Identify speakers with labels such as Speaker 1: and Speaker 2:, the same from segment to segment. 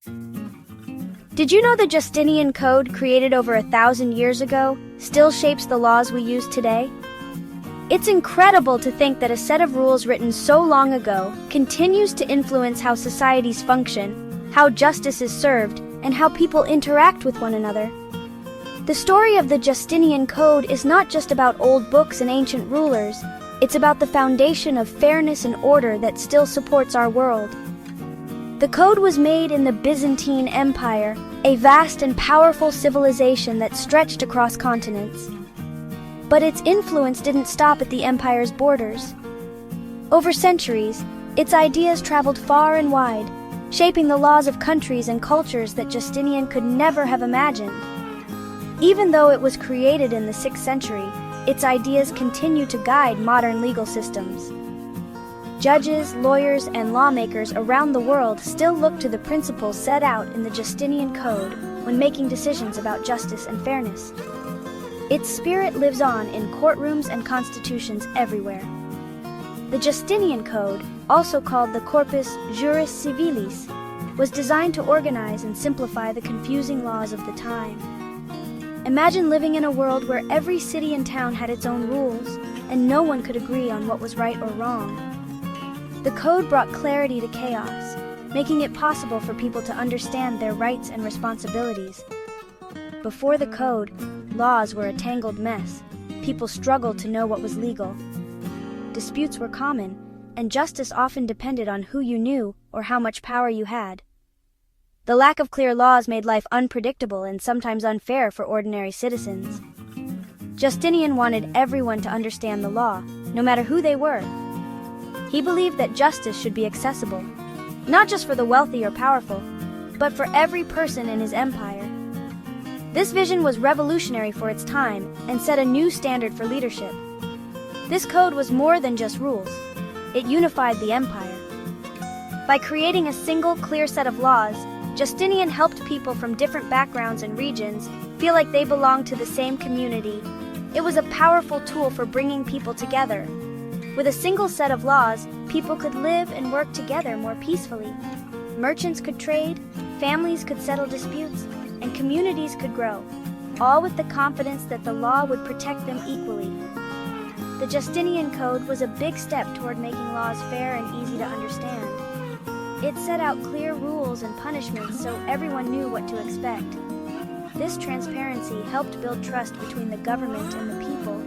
Speaker 1: Did you know the Justinian Code, created over 1,000 years ago, still shapes the laws we use today? It's incredible to think that a set of rules written so long ago continues to influence how societies function, how justice is served, and how people interact with one another. The story of the Justinian Code is not just about old books and ancient rulers. It's about the foundation of fairness and order that still supports our world. The code was made in the Byzantine Empire, a vast and powerful civilization that stretched across continents. But its influence didn't stop at the empire's borders. Over centuries, its ideas traveled far and wide, shaping the laws of countries and cultures that Justinian could never have imagined. Even though it was created in the 6th century, its ideas continue to guide modern legal systems. Judges, lawyers, and lawmakers around the world still look to the principles set out in the Justinian Code when making decisions about justice and fairness. Its spirit lives on in courtrooms and constitutions everywhere. The Justinian Code, also called the Corpus Juris Civilis, was designed to organize and simplify the confusing laws of the time. Imagine living in a world where every city and town had its own rules, and no one could agree on what was right or wrong. The code brought clarity to chaos, making it possible for people to understand their rights and responsibilities. Before the code, laws were a tangled mess. People struggled to know what was legal. Disputes were common, and justice often depended on who you knew or how much power you had. The lack of clear laws made life unpredictable and sometimes unfair for ordinary citizens. Justinian wanted everyone to understand the law, no matter who they were. He believed that justice should be accessible, not just for the wealthy or powerful, but for every person in his empire. This vision was revolutionary for its time and set a new standard for leadership. This code was more than just rules. It unified the empire. By creating a single, clear set of laws, Justinian helped people from different backgrounds and regions feel like they belonged to the same community. It was a powerful tool for bringing people together. With a single set of laws, people could live and work together more peacefully. Merchants could trade, families could settle disputes, and communities could grow, all with the confidence that the law would protect them equally. The Justinian Code was a big step toward making laws fair and easy to understand. It set out clear rules and punishments so everyone knew what to expect. This transparency helped build trust between the government and the people.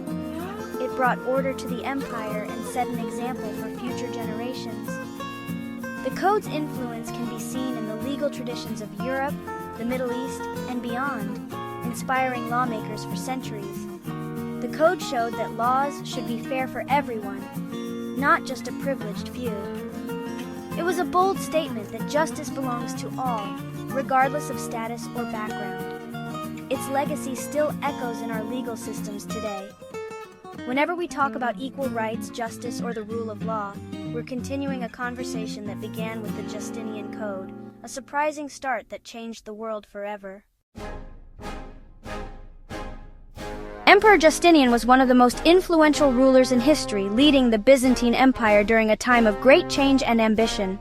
Speaker 1: It brought order to the empire and set an example for future generations. The code's influence can be seen in the legal traditions of Europe, the Middle East, and beyond, inspiring lawmakers for centuries. The code showed that laws should be fair for everyone, not just a privileged few. It was a bold statement that justice belongs to all, regardless of status or background. Its legacy still echoes in our legal systems today. Whenever we talk about equal rights, justice, or the rule of law, we're continuing a conversation that began with the Justinian Code, a surprising start that changed the world forever. Emperor Justinian was one of the most influential rulers in history, leading the Byzantine Empire during a time of great change and ambition.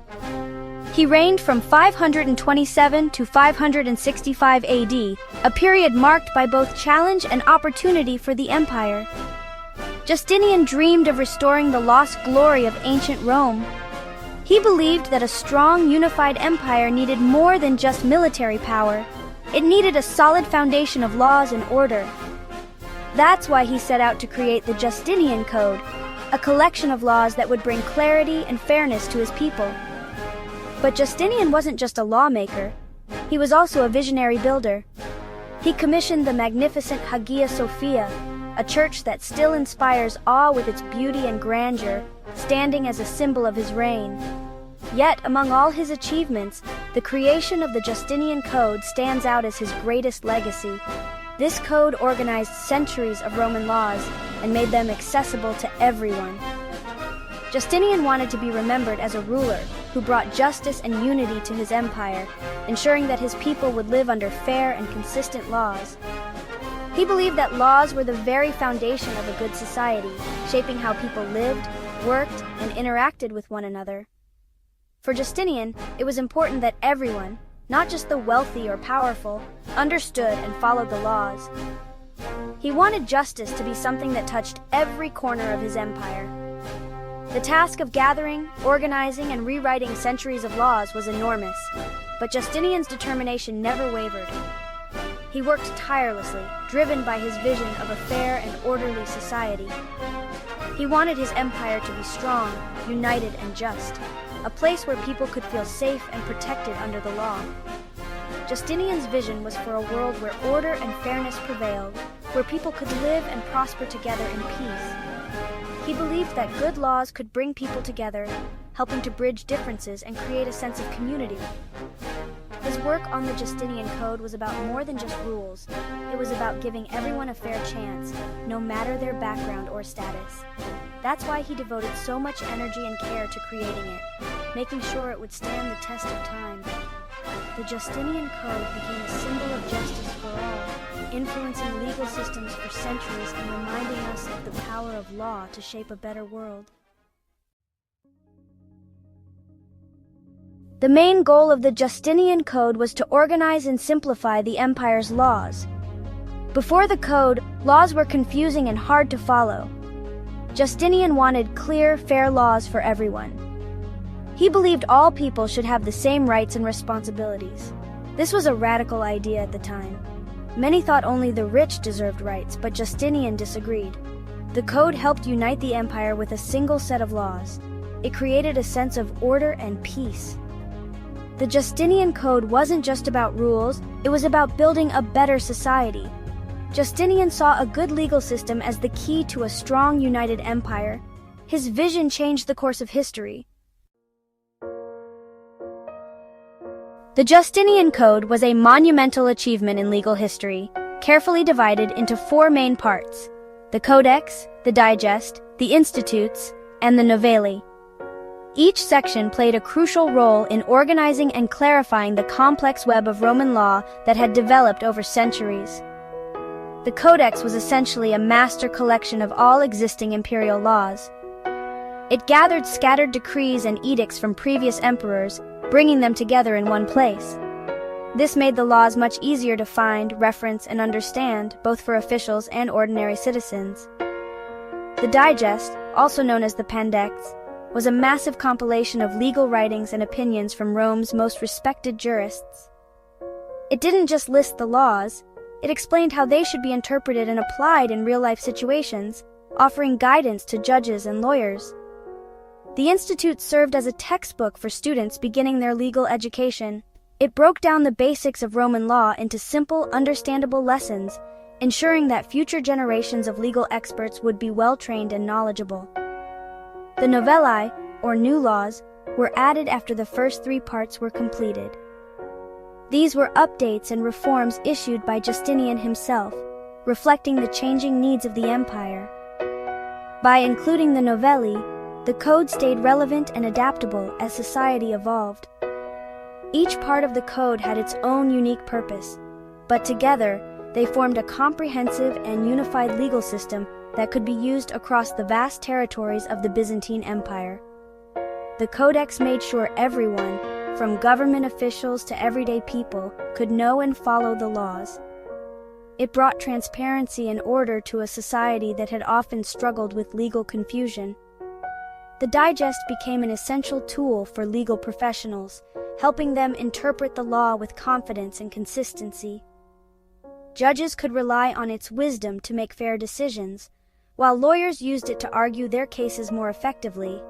Speaker 1: He reigned from 527 to 565 AD, a period marked by both challenge and opportunity for the empire. Justinian dreamed of restoring the lost glory of ancient Rome. He believed that a strong, unified empire needed more than just military power. It needed a solid foundation of laws and order. That's why he set out to create the Justinian Code, a collection of laws that would bring clarity and fairness to his people. But Justinian wasn't just a lawmaker. He was also a visionary builder. He commissioned the magnificent Hagia Sophia, a church that still inspires awe with its beauty and grandeur, standing as a symbol of his reign. Yet, among all his achievements, the creation of the Justinian Code stands out as his greatest legacy. This code organized centuries of Roman laws and made them accessible to everyone. Justinian wanted to be remembered as a ruler who brought justice and unity to his empire, ensuring that his people would live under fair and consistent laws. He believed that laws were the very foundation of a good society, shaping how people lived, worked, and interacted with one another. For Justinian, it was important that everyone, Not just the wealthy or powerful understood and followed the laws. He wanted justice to be something that touched every corner of his empire. The task of gathering, organizing, and rewriting centuries of laws was enormous, but Justinian's determination never wavered. He worked tirelessly, driven by his vision of a fair and orderly society. He wanted his empire to be strong, united, and just, a place where people could feel safe and protected under the law. Justinian's vision was for a world where order and fairness prevailed, where people could live and prosper together in peace. He believed that good laws could bring people together, helping to bridge differences and create a sense of community. His work on the Justinian Code was about more than just rules. It was about giving everyone a fair chance, no matter their background or status. That's why he devoted so much energy and care to creating it, making sure it would stand the test of time. The Justinian Code became a symbol of justice for all, influencing legal systems for centuries and reminding us of the power of law to shape a better world. The main goal of the Justinian Code was to organize and simplify the empire's laws. Before the code, laws were confusing and hard to follow. Justinian wanted clear, fair laws for everyone. He believed all people should have the same rights and responsibilities. This was a radical idea at the time. Many thought only the rich deserved rights, but Justinian disagreed. The code helped unite the empire with a single set of laws. It created a sense of order and peace. The Justinian Code wasn't just about rules, it was about building a better society. Justinian saw a good legal system as the key to a strong, united empire. His vision changed the course of history. The Justinian Code was a monumental achievement in legal history, carefully divided into 4 main parts: the Codex, the Digest, the Institutes, and the Novelli. Each section played a crucial role in organizing and clarifying the complex web of Roman law that had developed over centuries. The Codex was essentially a master collection of all existing imperial laws. It gathered scattered decrees and edicts from previous emperors, bringing them together in one place. This made the laws much easier to find, reference, and understand, both for officials and ordinary citizens. The Digest, also known as the Pandects, was a massive compilation of legal writings and opinions from Rome's most respected jurists. It didn't just list the laws, it explained how they should be interpreted and applied in real-life situations, offering guidance to judges and lawyers. The Institute served as a textbook for students beginning their legal education. It broke down the basics of Roman law into simple, understandable lessons, ensuring that future generations of legal experts would be well-trained and knowledgeable. The Novelli, or new laws, were added after the first 3 parts were completed. These were updates and reforms issued by Justinian himself, reflecting the changing needs of the empire. By including the Novelli, the code stayed relevant and adaptable as society evolved. Each part of the code had its own unique purpose, but together they formed a comprehensive and unified legal system that could be used across the vast territories of the Byzantine Empire. The Codex made sure everyone, from government officials to everyday people, could know and follow the laws. It brought transparency and order to a society that had often struggled with legal confusion. The Digest became an essential tool for legal professionals, helping them interpret the law with confidence and consistency. Judges could rely on its wisdom to make fair decisions, while lawyers used it to argue their cases more effectively.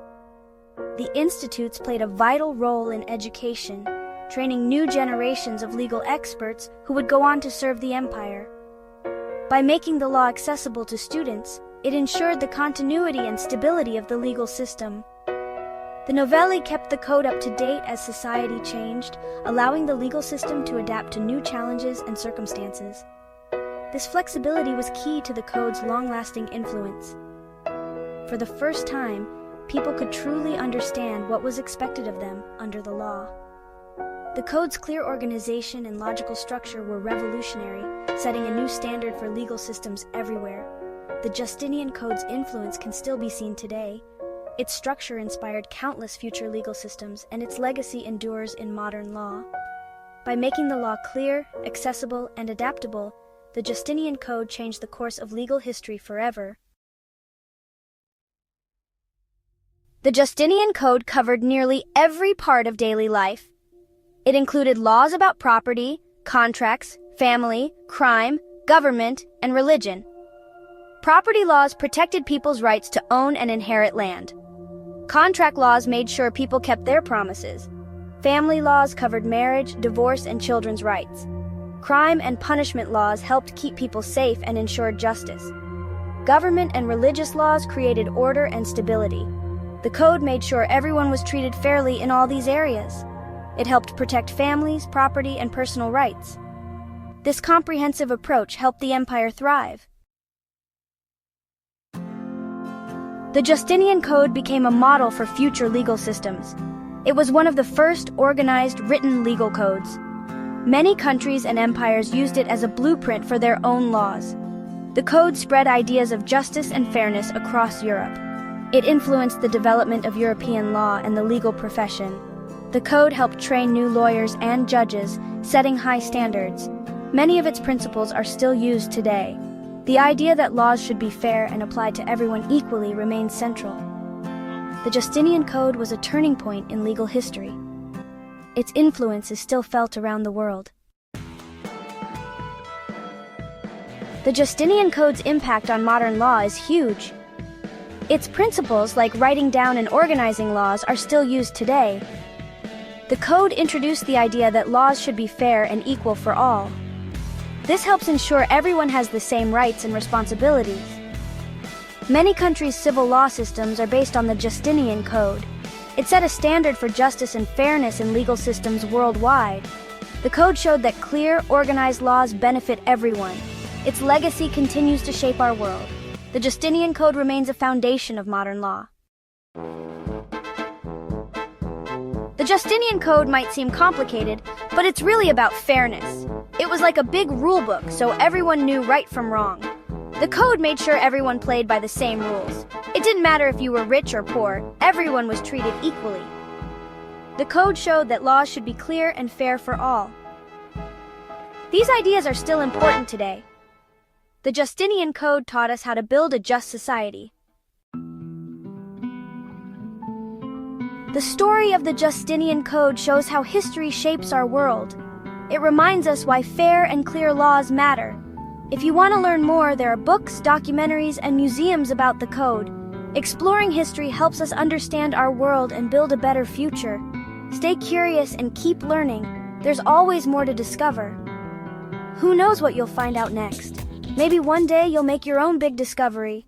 Speaker 1: The institutes played a vital role in education, training new generations of legal experts who would go on to serve the empire. By making the law accessible to students, it ensured the continuity and stability of the legal system. The Novelli kept the code up to date as society changed, allowing the legal system to adapt to new challenges and circumstances. This flexibility was key to the code's long-lasting influence. For the first time, people could truly understand what was expected of them under the law. The code's clear organization and logical structure were revolutionary, setting a new standard for legal systems everywhere. The Justinian Code's influence can still be seen today. Its structure inspired countless future legal systems, and its legacy endures in modern law. By making the law clear, accessible, and adaptable, the Justinian Code changed the course of legal history forever. The Justinian Code covered nearly every part of daily life. It included laws about property, contracts, family, crime, government, and religion. Property laws protected people's rights to own and inherit land. Contract laws made sure people kept their promises. Family laws covered marriage, divorce, and children's rights. Crime and punishment laws helped keep people safe and ensured justice. Government and religious laws created order and stability. The code made sure everyone was treated fairly in all these areas. It helped protect families, property, and personal rights. This comprehensive approach helped the empire thrive. The Justinian Code became a model for future legal systems. It was one of the first organized written legal codes. Many countries and empires used it as a blueprint for their own laws. The code spread ideas of justice and fairness across Europe. It influenced the development of European law and the legal profession. The code helped train new lawyers and judges, setting high standards. Many of its principles are still used today. The idea that laws should be fair and applied to everyone equally remains central. The Justinian Code was a turning point in legal history. Its influence is still felt around the world. The Justinian Code's impact on modern law is huge. Its principles, like writing down and organizing laws, are still used today. The code introduced the idea that laws should be fair and equal for all. This helps ensure everyone has the same rights and responsibilities. Many countries' civil law systems are based on the Justinian Code. It set a standard for justice and fairness in legal systems worldwide. The code showed that clear, organized laws benefit everyone. Its legacy continues to shape our world. The Justinian Code remains a foundation of modern law. The Justinian Code might seem complicated, but it's really about fairness. It was like a big rulebook, so everyone knew right from wrong. The code made sure everyone played by the same rules. It didn't matter if you were rich or poor, everyone was treated equally. The code showed that laws should be clear and fair for all. These ideas are still important today. The Justinian Code taught us how to build a just society. The story of the Justinian Code shows how history shapes our world. It reminds us why fair and clear laws matter. If you want to learn more, there are books, documentaries, and museums about the code. Exploring history helps us understand our world and build a better future. Stay curious and keep learning. There's always more to discover. Who knows what you'll find out next? Maybe one day you'll make your own big discovery.